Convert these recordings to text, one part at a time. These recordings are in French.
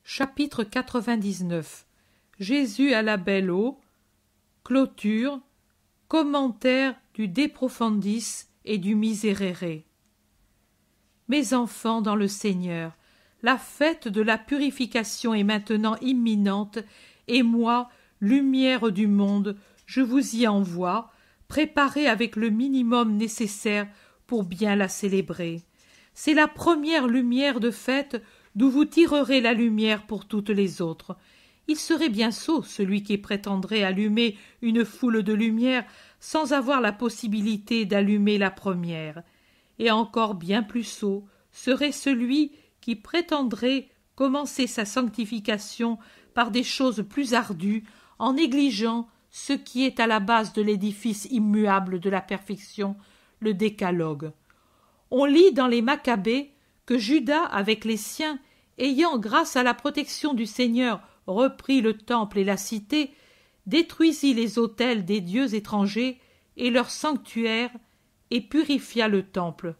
Chapitre 99. Jésus à la belle eau. Clôture. Commentaire du De Profundis et du Miserere. Mes enfants dans le Seigneur, la fête de la purification est maintenant imminente, et moi, lumière du monde, je vous y envoie, préparée avec le minimum nécessaire pour bien la célébrer. C'est la première lumière de fête d'où vous tirerez la lumière pour toutes les autres. Il serait bien sot celui qui prétendrait allumer une foule de lumières sans avoir la possibilité d'allumer la première. Et encore bien plus sot serait celui qui prétendrait commencer sa sanctification par des choses plus ardues en négligeant ce qui est à la base de l'édifice immuable de la perfection, le décalogue. On lit dans les Maccabées que Judas avec les siens, ayant grâce à la protection du Seigneur repris le temple et la cité, détruisit les autels des dieux étrangers et leurs sanctuaires et purifia le temple.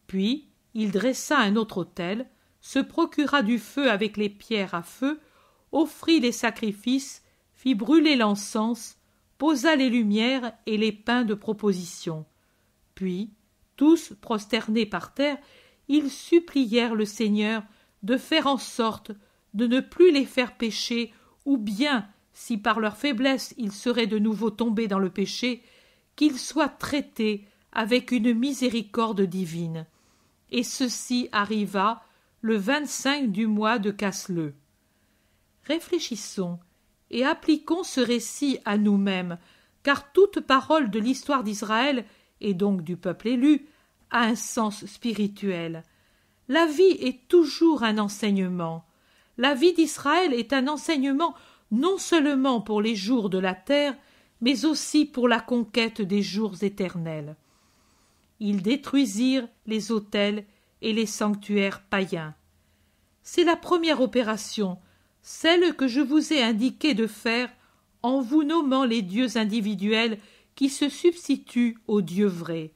Puis il dressa un autre autel, se procura du feu avec les pierres à feu, offrit les sacrifices, fit brûler l'encens, posa les lumières et les pains de proposition. Puis, tous prosternés par terre, ils supplièrent le Seigneur de faire en sorte de ne plus les faire pécher, ou bien, si par leur faiblesse ils seraient de nouveau tombés dans le péché, qu'ils soient traités avec une miséricorde divine. Et ceci arriva le 25 du mois de Casleu. Réfléchissons et appliquons ce récit à nous-mêmes, car toute parole de l'histoire d'Israël, et donc du peuple élu, a un sens spirituel. La vie est toujours un enseignement. La vie d'Israël est un enseignement non seulement pour les jours de la terre, mais aussi pour la conquête des jours éternels. Ils détruisirent les autels et les sanctuaires païens. C'est la première opération, celle que je vous ai indiqué de faire en vous nommant les dieux individuels qui se substituent aux dieux vrais.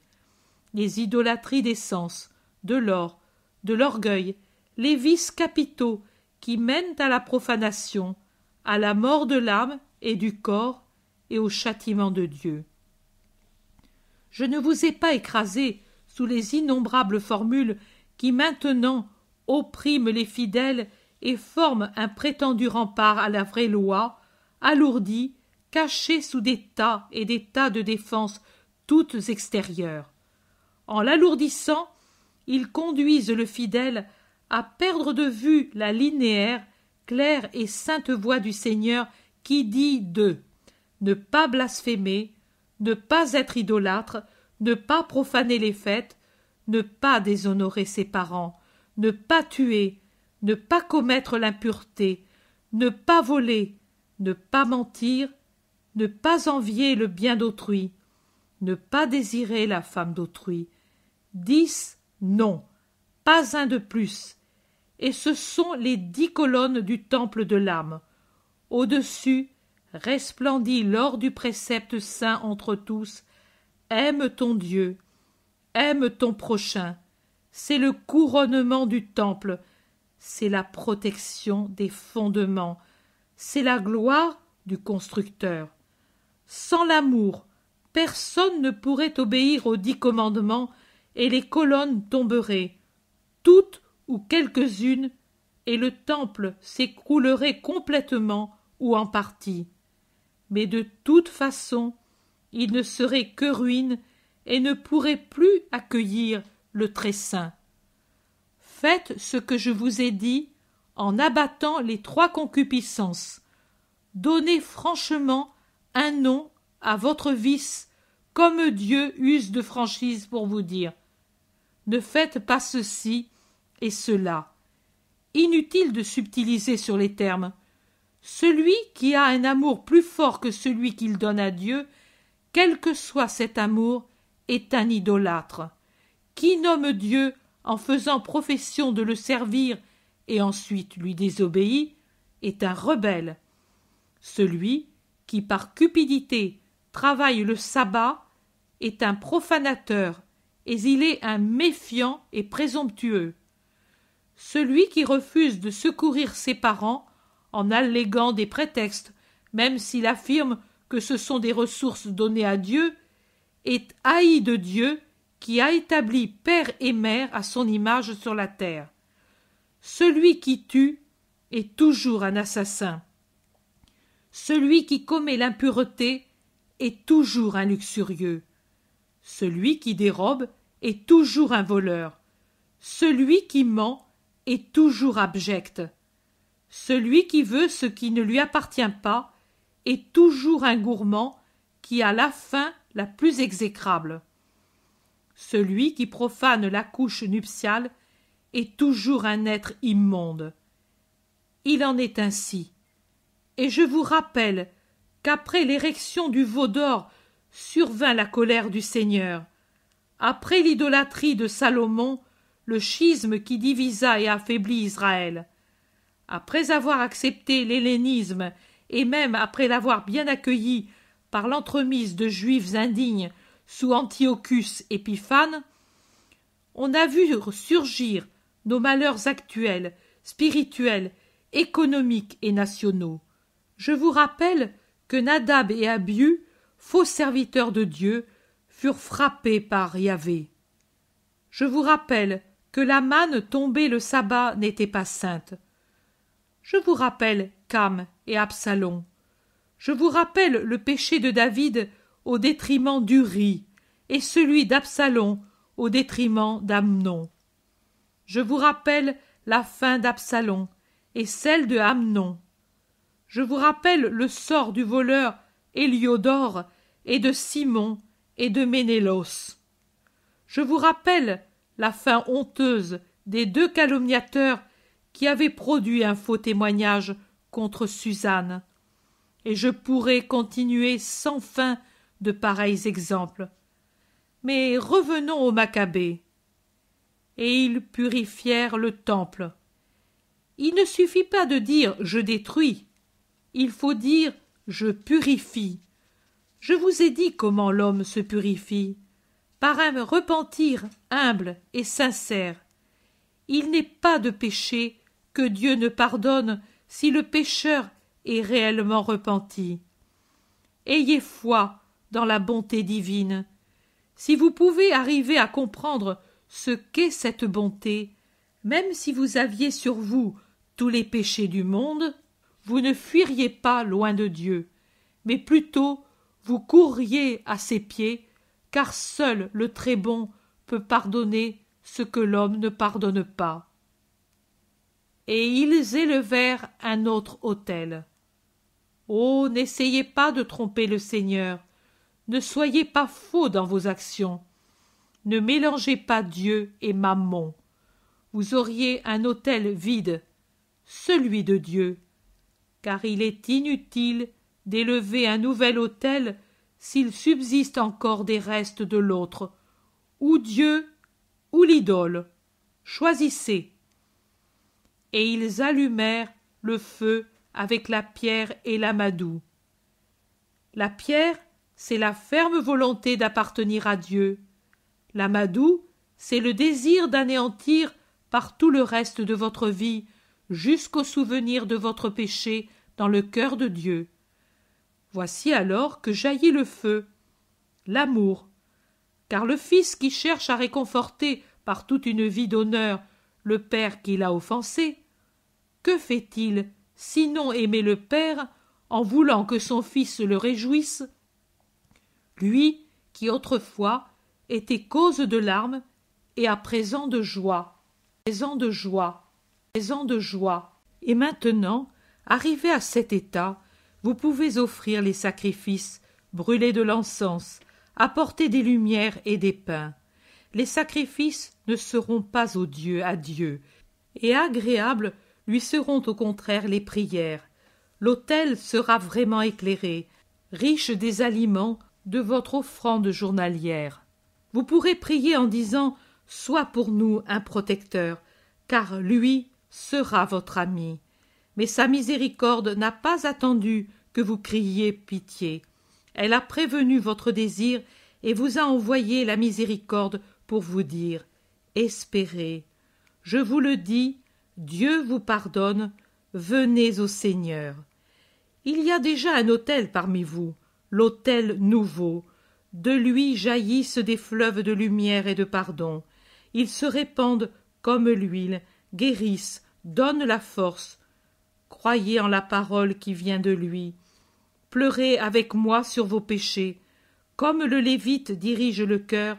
Les idolâtries des sens, de l'or, de l'orgueil, les vices capitaux qui mènent à la profanation, à la mort de l'âme et du corps et au châtiment de Dieu. Je ne vous ai pas écrasé sous les innombrables formules qui maintenant oppriment les fidèles et forment un prétendu rempart à la vraie loi, alourdis, cachés sous des tas et des tas de défenses toutes extérieures. En l'alourdissant, ils conduisent le fidèle à perdre de vue la linéaire, claire et sainte voix du Seigneur qui dit de ne pas blasphémer, ne pas être idolâtre, ne pas profaner les fêtes, ne pas déshonorer ses parents, ne pas tuer, ne pas commettre l'impureté, ne pas voler, ne pas mentir, ne pas envier le bien d'autrui, ne pas désirer la femme d'autrui. 10 non, pas un de plus. Et ce sont les 10 colonnes du temple de l'âme. Au-dessus, resplendit l'or du précepte saint entre tous. Aime ton Dieu, aime ton prochain. C'est le couronnement du temple, c'est la protection des fondements, c'est la gloire du constructeur. Sans l'amour, personne ne pourrait obéir aux 10 commandements et les colonnes tomberaient, toutes ou quelques-unes, et le temple s'écroulerait complètement ou en partie. Mais de toute façon, il ne serait que ruine et ne pourrait plus accueillir le Très Saint. Faites ce que je vous ai dit en abattant les 3 concupiscences. Donnez franchement un nom à votre vice, comme Dieu use de franchise pour vous dire. Ne faites pas ceci et cela. Inutile de subtiliser sur les termes. Celui qui a un amour plus fort que celui qu'il donne à Dieu, quel que soit cet amour, est un idolâtre. Qui nomme Dieu en faisant profession de le servir et ensuite lui désobéit, est un rebelle. Celui qui par cupidité travaille le sabbat est un profanateur, et il est un méfiant et présomptueux. celui qui refuse de secourir ses parents en alléguant des prétextes, même s'il affirme que ce sont des ressources données à Dieu, est haï de Dieu qui a établi père et mère à son image sur la terre. Celui qui tue est toujours un assassin. Celui qui commet l'impureté est toujours un luxurieux. Celui qui dérobe est toujours un voleur. Celui qui ment est toujours abject. Celui qui veut ce qui ne lui appartient pas est toujours un gourmand qui a la faim la plus exécrable. Celui qui profane la couche nuptiale est toujours un être immonde. Il en est ainsi. Et je vous rappelle qu'après l'érection du veau d'or survint la colère du Seigneur. Après l'idolâtrie de Salomon, le schisme qui divisa et affaiblit Israël. Après avoir accepté l'hellénisme et même après l'avoir bien accueilli par l'entremise de Juifs indignes sous Antiochus Épiphane, on a vu surgir nos malheurs actuels, spirituels, économiques et nationaux. Je vous rappelle que Nadab et Abihu, faux serviteurs de Dieu, furent frappés par Yahvé. Je vous rappelle que la manne tombée le sabbat n'était pas sainte. Je vous rappelle Cam et Absalom. Je vous rappelle le péché de David au détriment d'Uri et celui d'Absalom au détriment d'Amnon. Je vous rappelle la fin d'Absalom et celle de Amnon. Je vous rappelle le sort du voleur Héliodore et de Simon et de Ménélos. Je vous rappelle la fin honteuse des 2 calomniateurs qui avaient produit un faux témoignage contre Suzanne. Et je pourrais continuer sans fin de pareils exemples. Mais revenons aux Maccabées. Et ils purifièrent le temple. Il ne suffit pas de dire « je détruis », il faut dire « je purifie ». Je vous ai dit comment l'homme se purifie, par un repentir humble et sincère. Il n'est pas de péché que Dieu ne pardonne si le pécheur est réellement repenti. Ayez foi dans la bonté divine. Si vous pouvez arriver à comprendre ce qu'est cette bonté, même si vous aviez sur vous tous les péchés du monde, vous ne fuiriez pas loin de Dieu, mais plutôt vous courriez à ses pieds, car seul le très bon peut pardonner ce que l'homme ne pardonne pas. Et ils élevèrent un autre autel. Oh, n'essayez pas de tromper le Seigneur, ne soyez pas faux dans vos actions, ne mélangez pas Dieu et Mammon. Vous auriez un autel vide, celui de Dieu, car il est inutile d'élever un nouvel autel s'il subsiste encore des restes de l'autre, ou Dieu ou l'idole. Choisissez. Et ils allumèrent le feu avec la pierre et l'amadou. La pierre, c'est la ferme volonté d'appartenir à Dieu. L'amadou, c'est le désir d'anéantir par tout le reste de votre vie jusqu'au souvenir de votre péché dans le cœur de Dieu. Voici alors que jaillit le feu, l'amour, car le fils qui cherche à réconforter par toute une vie d'honneur le père qui l'a offensé, que fait-il sinon aimer le père en voulant que son fils le réjouisse? Lui qui autrefois était cause de larmes et à présent de joie, présent de joie, présent de joie. Et maintenant, arrivé à cet état, vous pouvez offrir les sacrifices, brûler de l'encens, apporter des lumières et des pains. Les sacrifices ne seront pas odieux à Dieu, et agréables lui seront au contraire les prières. L'autel sera vraiment éclairé, riche des aliments de votre offrande journalière. Vous pourrez prier en disant « Sois pour nous un protecteur, car lui sera votre ami. » Mais sa miséricorde n'a pas attendu que vous criiez pitié. Elle a prévenu votre désir et vous a envoyé la miséricorde pour vous dire « Espérez ». Je vous le dis, Dieu vous pardonne, venez au Seigneur. Il y a déjà un autel parmi vous, l'autel nouveau. De lui jaillissent des fleuves de lumière et de pardon. Ils se répandent comme l'huile, guérissent, donnent la force. Croyez en la parole qui vient de lui. Pleurez avec moi sur vos péchés. Comme le Lévite dirige le cœur,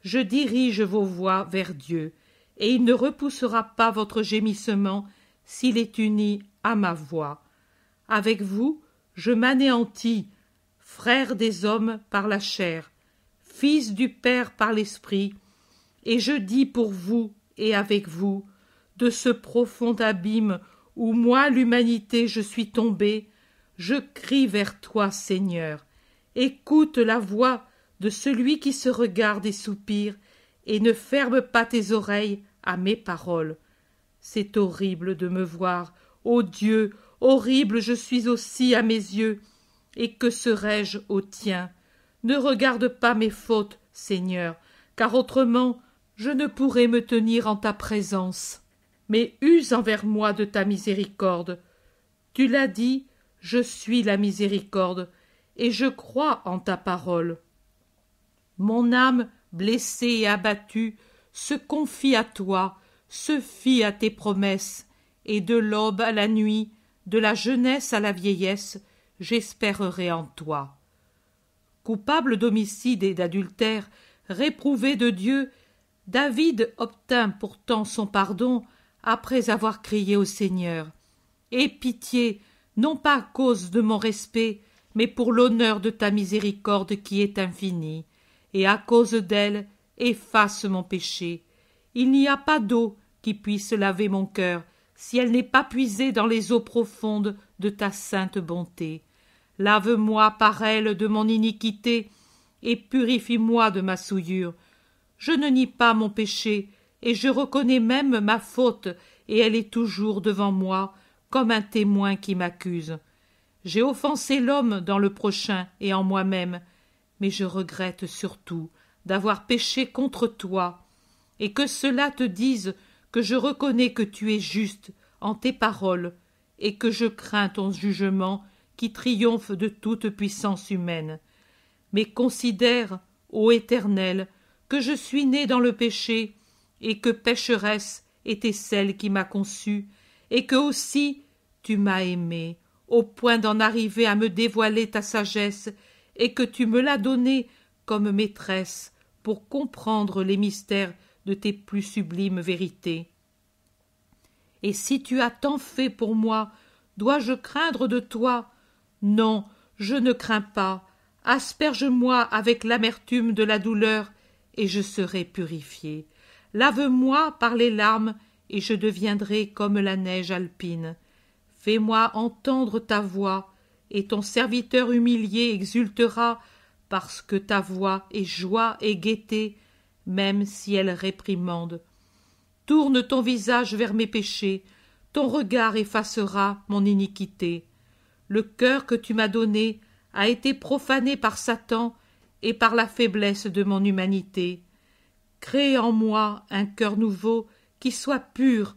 je dirige vos voix vers Dieu, et il ne repoussera pas votre gémissement s'il est uni à ma voix. Avec vous, je m'anéantis, frère des hommes par la chair, fils du Père par l'Esprit, et je dis pour vous et avec vous, de ce profond abîme où moi, l'humanité, je suis tombé, je crie vers toi, Seigneur. Écoute la voix de celui qui se regarde et soupire, et ne ferme pas tes oreilles à mes paroles. C'est horrible de me voir, ô Dieu, horrible je suis aussi à mes yeux, et que serais-je aux tiens? Ne regarde pas mes fautes, Seigneur, car autrement je ne pourrais me tenir en ta présence. Mais use envers moi de ta miséricorde. Tu l'as dit, je suis la miséricorde, et je crois en ta parole. Mon âme, blessée et abattue, se confie à toi, se fie à tes promesses, et de l'aube à la nuit, de la jeunesse à la vieillesse, j'espérerai en toi. Coupable d'homicide et d'adultère, réprouvé de Dieu, David obtint pourtant son pardon après avoir crié au Seigneur. Aie pitié, non pas à cause de mon respect, mais pour l'honneur de ta miséricorde qui est infinie, et à cause d'elle, efface mon péché. Il n'y a pas d'eau qui puisse laver mon cœur, si elle n'est pas puisée dans les eaux profondes de ta sainte bonté. Lave-moi par elle de mon iniquité, et purifie-moi de ma souillure. Je ne nie pas mon péché, et je reconnais même ma faute, et elle est toujours devant moi, comme un témoin qui m'accuse. J'ai offensé l'homme dans le prochain et en moi-même, mais je regrette surtout d'avoir péché contre toi, et que cela te dise que je reconnais que tu es juste en tes paroles, et que je crains ton jugement qui triomphe de toute puissance humaine. Mais considère, ô Éternel, que je suis né dans le péché, et que pécheresse était celle qui m'a conçue, et que aussi tu m'as aimé, au point d'en arriver à me dévoiler ta sagesse, et que tu me l'as donnée comme maîtresse pour comprendre les mystères de tes plus sublimes vérités. Et si tu as tant fait pour moi, dois-je craindre de toi? Non, je ne crains pas. Asperge-moi avec l'amertume de la douleur, et je serai purifié. Lave-moi par les larmes, et je deviendrai comme la neige alpine. Fais-moi entendre ta voix, et ton serviteur humilié exultera, parce que ta voix est joie et gaieté, même si elle réprimande. Tourne ton visage vers mes péchés, ton regard effacera mon iniquité. Le cœur que tu m'as donné a été profané par Satan et par la faiblesse de mon humanité. Crée en moi un cœur nouveau qui soit pur,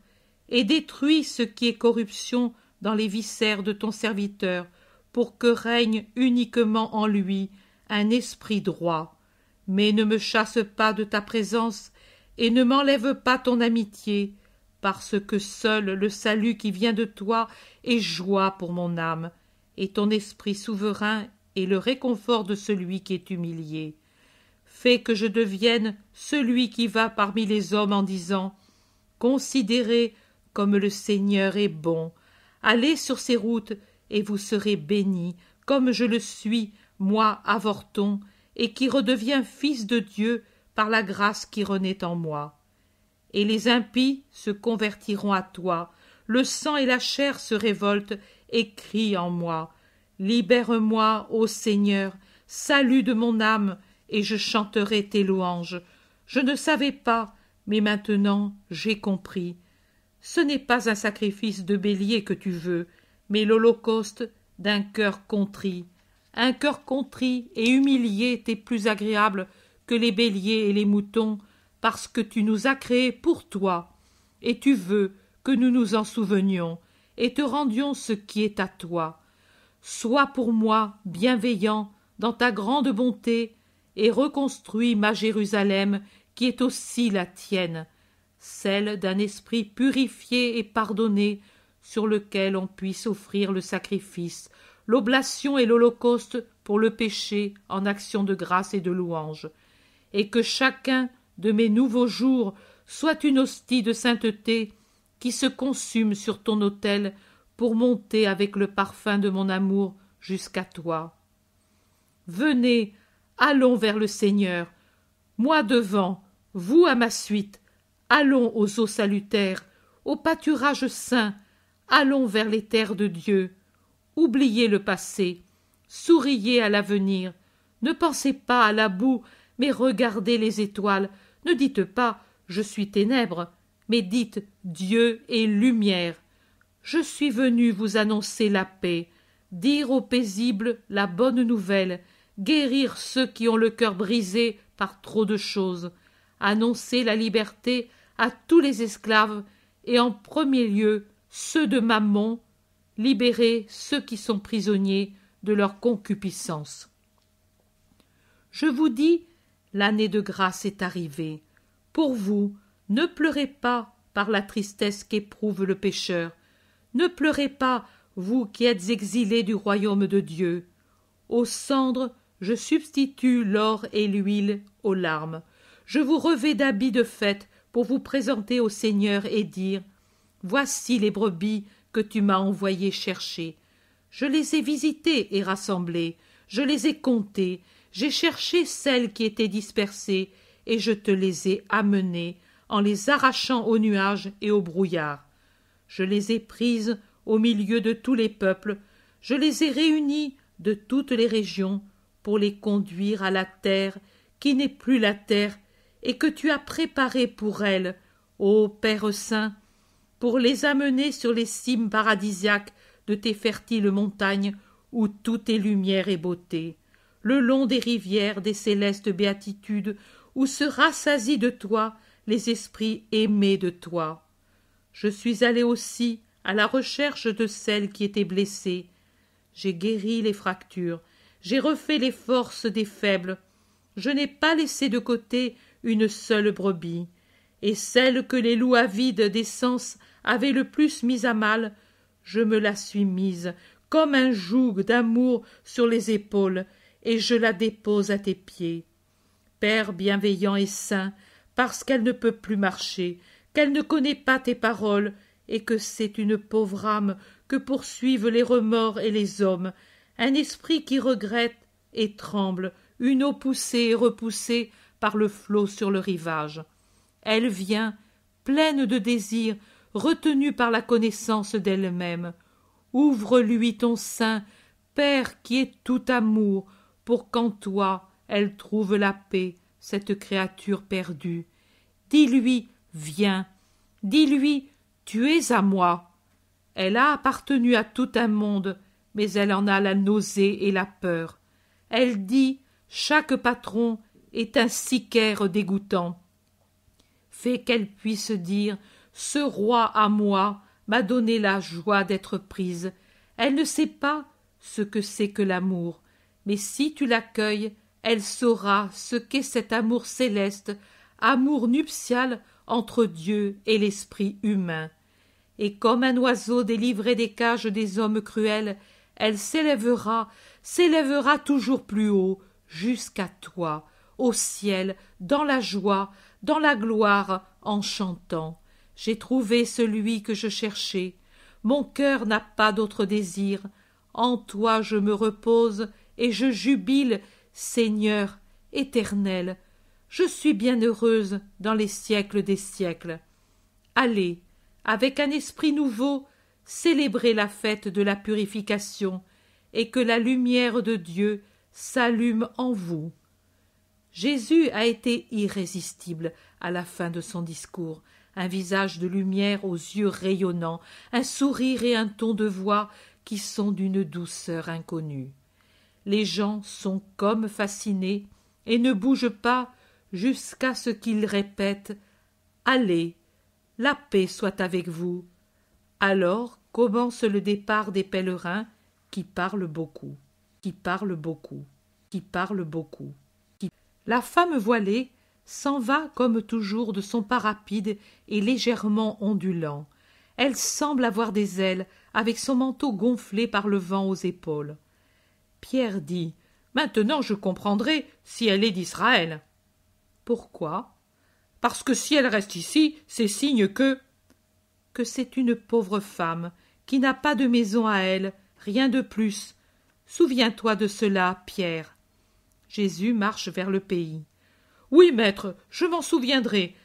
et détruis ce qui est corruption dans les viscères de ton serviteur, pour que règne uniquement en lui un esprit droit. Mais ne me chasse pas de ta présence, et ne m'enlève pas ton amitié, parce que seul le salut qui vient de toi est joie pour mon âme, et ton esprit souverain est le réconfort de celui qui est humilié. Fais que je devienne celui qui va parmi les hommes en disant « Considérez comme le Seigneur est bon, allez sur ses routes et vous serez bénis, comme je le suis, moi, avorton, et qui redeviens fils de Dieu par la grâce qui renaît en moi. Et les impies se convertiront à toi, le sang et la chair se révoltent et crient en moi. Libère-moi, ô Seigneur, salut de mon âme, et je chanterai tes louanges. Je ne savais pas, mais maintenant j'ai compris. Ce n'est pas un sacrifice de bélier que tu veux, mais l'holocauste d'un cœur contrit. Un cœur contrit et humilié t'est plus agréable que les béliers et les moutons, parce que tu nous as créés pour toi, et tu veux que nous nous en souvenions, et te rendions ce qui est à toi. Sois pour moi bienveillant dans ta grande bonté, et reconstruis ma Jérusalem, qui est aussi la tienne, celle d'un esprit purifié et pardonné, sur lequel on puisse offrir le sacrifice, l'oblation et l'holocauste pour le péché en action de grâce et de louange, et que chacun de mes nouveaux jours soit une hostie de sainteté qui se consume sur ton autel pour monter avec le parfum de mon amour jusqu'à toi. Venez, allons vers le Seigneur, moi devant, vous à ma suite, allons aux eaux salutaires, au pâturage saint, allons vers les terres de Dieu. Oubliez le passé, souriez à l'avenir, ne pensez pas à la boue, mais regardez les étoiles, ne dites pas « je suis ténèbres », mais dites « Dieu est lumière ». Je suis venu vous annoncer la paix, dire aux paisibles la bonne nouvelle, guérir ceux qui ont le cœur brisé par trop de choses, annoncer la liberté à tous les esclaves et en premier lieu ceux de Mammon, libérer ceux qui sont prisonniers de leur concupiscence. Je vous dis, l'année de grâce est arrivée. Pour vous, ne pleurez pas par la tristesse qu'éprouve le pécheur. Ne pleurez pas, vous qui êtes exilés du royaume de Dieu. Aux cendres, je substitue l'or et l'huile aux larmes. Je vous revêts d'habits de fête pour vous présenter au Seigneur et dire « Voici les brebis que tu m'as envoyées chercher. Je les ai visitées et rassemblées, je les ai comptées, j'ai cherché celles qui étaient dispersées, et je te les ai amenées, en les arrachant aux nuages et au brouillard. Je les ai prises au milieu de tous les peuples, je les ai réunies de toutes les régions, pour les conduire à la terre qui n'est plus la terre, et que tu as préparée pour elles, ô Père saint, pour les amener sur les cimes paradisiaques de tes fertiles montagnes, où tout est lumière et beauté, le long des rivières des célestes béatitudes, où se rassasient de toi les esprits aimés de toi. Je suis allé aussi à la recherche de celles qui étaient blessées. J'ai guéri les fractures, j'ai refait les forces des faibles. Je n'ai pas laissé de côté une seule brebis, et celle que les loups avides des sens avaient le plus mise à mal, je me la suis mise comme un joug d'amour sur les épaules, et je la dépose à tes pieds. Père bienveillant et saint, parce qu'elle ne peut plus marcher, qu'elle ne connaît pas tes paroles, et que c'est une pauvre âme que poursuivent les remords et les hommes, un esprit qui regrette et tremble, une eau poussée et repoussée par le flot sur le rivage. Elle vient, pleine de désirs, retenue par la connaissance d'elle-même. Ouvre-lui ton sein, Père qui est tout amour, pour qu'en toi elle trouve la paix, cette créature perdue. Dis-lui, viens. Dis-lui, tu es à moi. Elle a appartenu à tout un monde, mais elle en a la nausée et la peur. Elle dit, chaque patron est un sicaire dégoûtant. Fais qu'elle puisse dire, ce roi à moi m'a donné la joie d'être prise. Elle ne sait pas ce que c'est que l'amour, mais si tu l'accueilles, elle saura ce qu'est cet amour céleste, amour nuptial entre Dieu et l'esprit humain. Et comme un oiseau délivré des cages des hommes cruels, elle s'élèvera toujours plus haut, jusqu'à toi, au ciel, dans la joie, dans la gloire, en chantant. J'ai trouvé celui que je cherchais. Mon cœur n'a pas d'autre désir. En toi je me repose et je jubile, Seigneur éternel. Je suis bien heureuse dans les siècles des siècles. Allez, avec un esprit nouveau, célébrez la fête de la purification, et que la lumière de Dieu s'allume en vous. Jésus a été irrésistible à la fin de son discours, un visage de lumière aux yeux rayonnants, un sourire et un ton de voix qui sont d'une douceur inconnue. Les gens sont comme fascinés et ne bougent pas jusqu'à ce qu'il répète « Allez, la paix soit avec vous, Alors commence le départ des pèlerins qui parlent beaucoup, qui parlent beaucoup, qui parlent beaucoup. La femme voilée s'en va comme toujours de son pas rapide et légèrement ondulant. Elle semble avoir des ailes, avec son manteau gonflé par le vent aux épaules. Pierre dit « Maintenant je comprendrai si elle est d'Israël. » Pourquoi? Parce que si elle reste ici, c'est signe que c'est une pauvre femme, qui n'a pas de maison à elle, rien de plus. Souviens-toi de cela, Pierre. Jésus marche vers le pays. Oui, maître, je m'en souviendrai.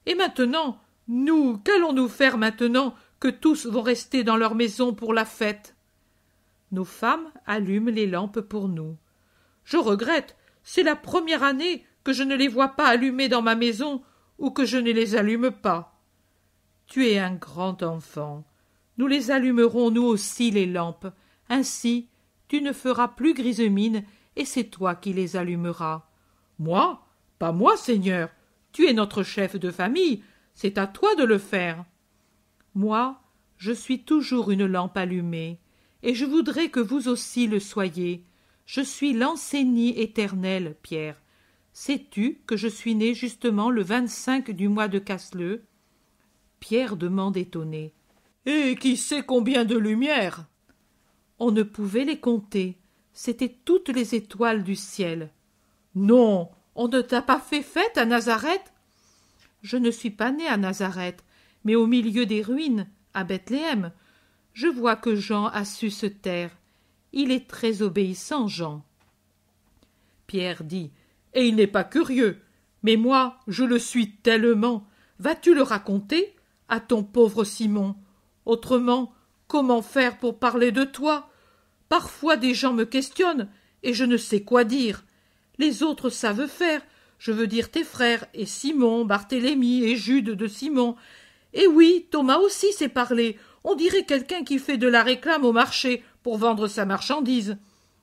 Et maintenant, nous, qu'allons-nous faire maintenant que tous vont rester dans leur maison pour la fête? Nos femmes allument les lampes pour nous. Je regrette, c'est la première année que je ne les vois pas allumées dans ma maison ou que je ne les allume pas. Tu es un grand enfant. Nous les allumerons nous aussi les lampes. Ainsi, tu ne feras plus grise mine et c'est toi qui les allumeras. Moi? Pas moi, Seigneur. Tu es notre chef de famille. C'est à toi de le faire. Moi, je suis toujours une lampe allumée, et je voudrais que vous aussi le soyez. Je suis l'enseigne éternel, Pierre. Sais-tu que je suis né justement le 25 du mois de Casleu? Pierre demande étonné. Et qui sait combien de lumières? On ne pouvait les compter. C'étaient toutes les étoiles du ciel. Non, on ne t'a pas fait fête à Nazareth? Je ne suis pas né à Nazareth, mais au milieu des ruines, à Bethléem. Je vois que Jean a su se taire. Il est très obéissant, Jean. Pierre dit, et il n'est pas curieux. Mais moi, je le suis tellement. Vas-tu le raconter à ton pauvre Simon? Autrement, comment faire pour parler de toi? Parfois des gens me questionnent, et je ne sais quoi dire. Les autres savent faire, je veux dire tes frères, et Simon, Barthélemy et Jude de Simon. Et oui, Thomas aussi sait parler, on dirait quelqu'un qui fait de la réclame au marché pour vendre sa marchandise.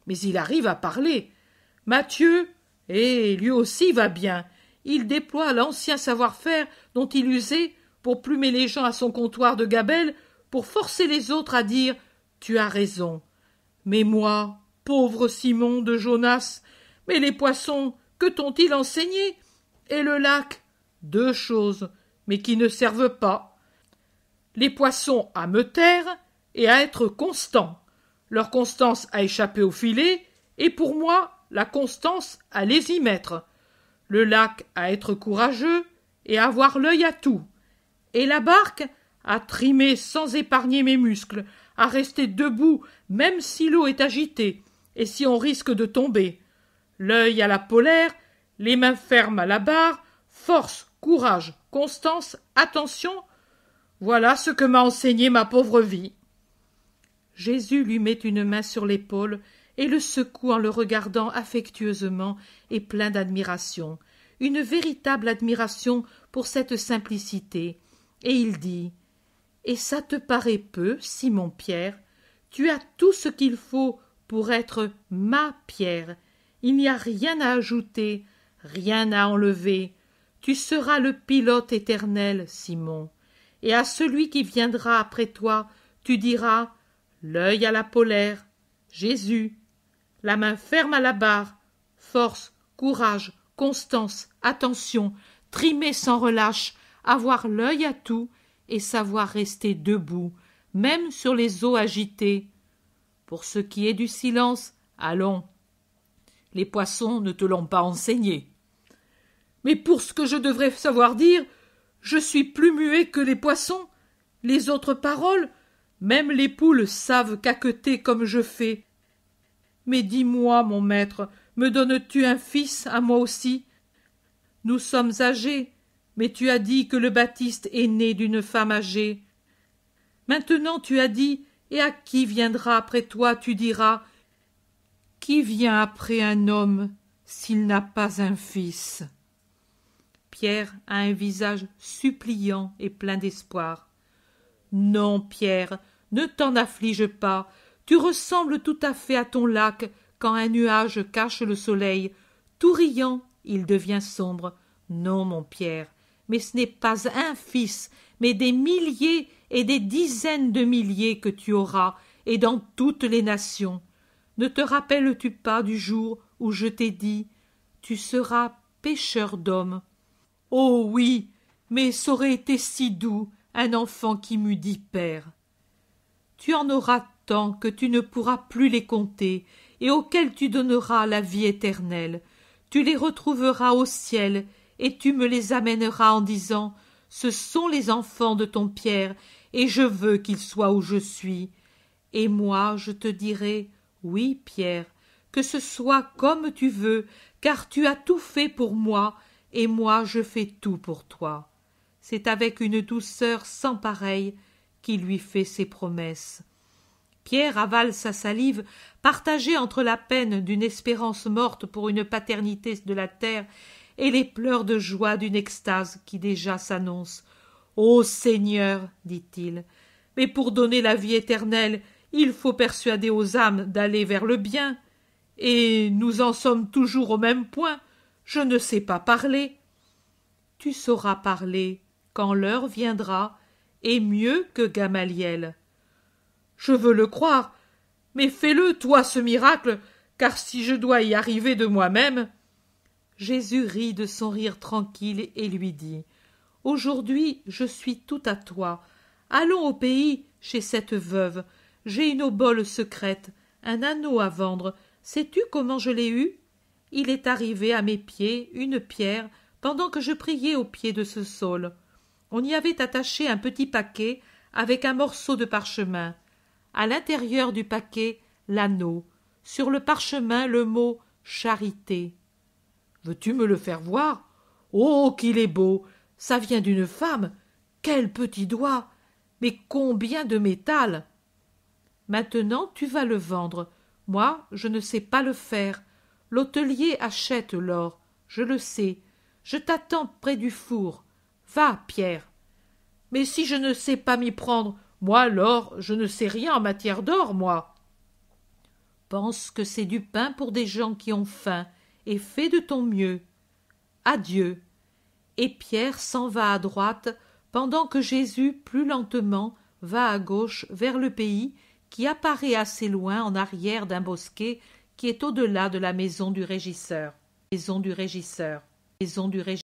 Mais il arrive à parler. Matthieu, lui aussi va bien. Il déploie l'ancien savoir-faire dont il usait pour plumer les gens à son comptoir de gabelle, pour forcer les autres à dire « Tu as raison ». Mais moi, pauvre Simon de Jonas, mais les poissons, que t'ont-ils enseigné? Et le lac? 2 choses, mais qui ne servent pas. Les poissons à me taire et à être constants. Leur constance à échapper au filet, et pour moi, la constance à les y mettre. Le lac à être courageux et à avoir l'œil à tout. Et la barque à trimer sans épargner mes muscles, à rester debout même si l'eau est agitée et si on risque de tomber. L'œil à la polaire, les mains fermes à la barre, force, courage, constance, attention. Voilà ce que m'a enseigné ma pauvre vie. Jésus lui met une main sur l'épaule et le secoue en le regardant affectueusement et plein d'admiration, une véritable admiration pour cette simplicité, et il dit « Et ça te paraît peu, Simon-Pierre? Tu as tout ce qu'il faut pour être ma Pierre. Il n'y a rien à ajouter, rien à enlever. Tu seras le pilote éternel, Simon. Et à celui qui viendra après toi, tu diras « L'œil à la polaire, Jésus, la main ferme à la barre, force, courage, constance, attention, trimer sans relâche, avoir l'œil à tout et savoir rester debout, même sur les eaux agitées. Pour ce qui est du silence, allons. Les poissons ne te l'ont pas enseigné. Mais pour ce que je devrais savoir dire, je suis plus muet que les poissons. Les autres paroles, même les poules savent caqueter comme je fais. Mais dis-moi, mon maître, me donnes-tu un fils à moi aussi? Nous sommes âgés, mais tu as dit que le Baptiste est né d'une femme âgée. Maintenant tu as dit, et à qui viendra après toi, tu diras, qui vient après un homme s'il n'a pas un fils? Pierre a un visage suppliant et plein d'espoir. Non, Pierre, ne t'en afflige pas. Tu ressembles tout à fait à ton lac quand un nuage cache le soleil. Tout riant, il devient sombre. Non, mon Pierre, mais ce n'est pas un fils, mais des milliers et des dizaines de milliers que tu auras, et dans toutes les nations. Ne te rappelles-tu pas du jour où je t'ai dit « Tu seras pêcheur d'hommes » ? Oh oui, mais c'aurait été si doux, un enfant qui m'eût dit « Père ». Tu en auras tant que tu ne pourras plus les compter, et auxquels tu donneras la vie éternelle. Tu les retrouveras au ciel, et tu me les amèneras en disant « Ce sont les enfants de ton Pierre, et je veux qu'ils soient où je suis. » Et moi je te dirai « Oui, Pierre, que ce soit comme tu veux, car tu as tout fait pour moi, et moi je fais tout pour toi. » C'est avec une douceur sans pareille qu'il lui fait ses promesses. Pierre avale sa salive, partagée entre la peine d'une espérance morte pour une paternité de la terre et les pleurs de joie d'une extase qui déjà s'annonce. « Ô Seigneur, dit-il, mais pour donner la vie éternelle, il faut persuader aux âmes d'aller vers le bien. Et nous en sommes toujours au même point. Je ne sais pas parler. » Tu sauras parler quand l'heure viendra, et mieux que Gamaliel. Je veux le croire, mais fais-le, toi, ce miracle, car si je dois y arriver de moi-même. Jésus rit de son rire tranquille et lui dit « Aujourd'hui, je suis tout à toi. Allons au pays, chez cette veuve. J'ai une obole secrète, un anneau à vendre. Sais-tu comment je l'ai eu? Il est arrivé à mes pieds une pierre pendant que je priais au pied de ce saule. On y avait attaché un petit paquet avec un morceau de parchemin. À l'intérieur du paquet, l'anneau. Sur le parchemin, le mot « charité ». Veux-tu me le faire voir? Oh, qu'il est beau! Ça vient d'une femme! Quel petit doigt! Mais combien de métal! Maintenant, tu vas le vendre. Moi, je ne sais pas le faire. L'hôtelier achète l'or. Je le sais. Je t'attends près du four. Va, Pierre. Mais si je ne sais pas m'y prendre, moi, l'or, je ne sais rien en matière d'or, moi. Pense que c'est du pain pour des gens qui ont faim, et fais de ton mieux. Adieu. Et Pierre s'en va à droite, pendant que Jésus, plus lentement, va à gauche vers le pays qui apparaît assez loin en arrière d'un bosquet qui est au-delà de la maison du régisseur.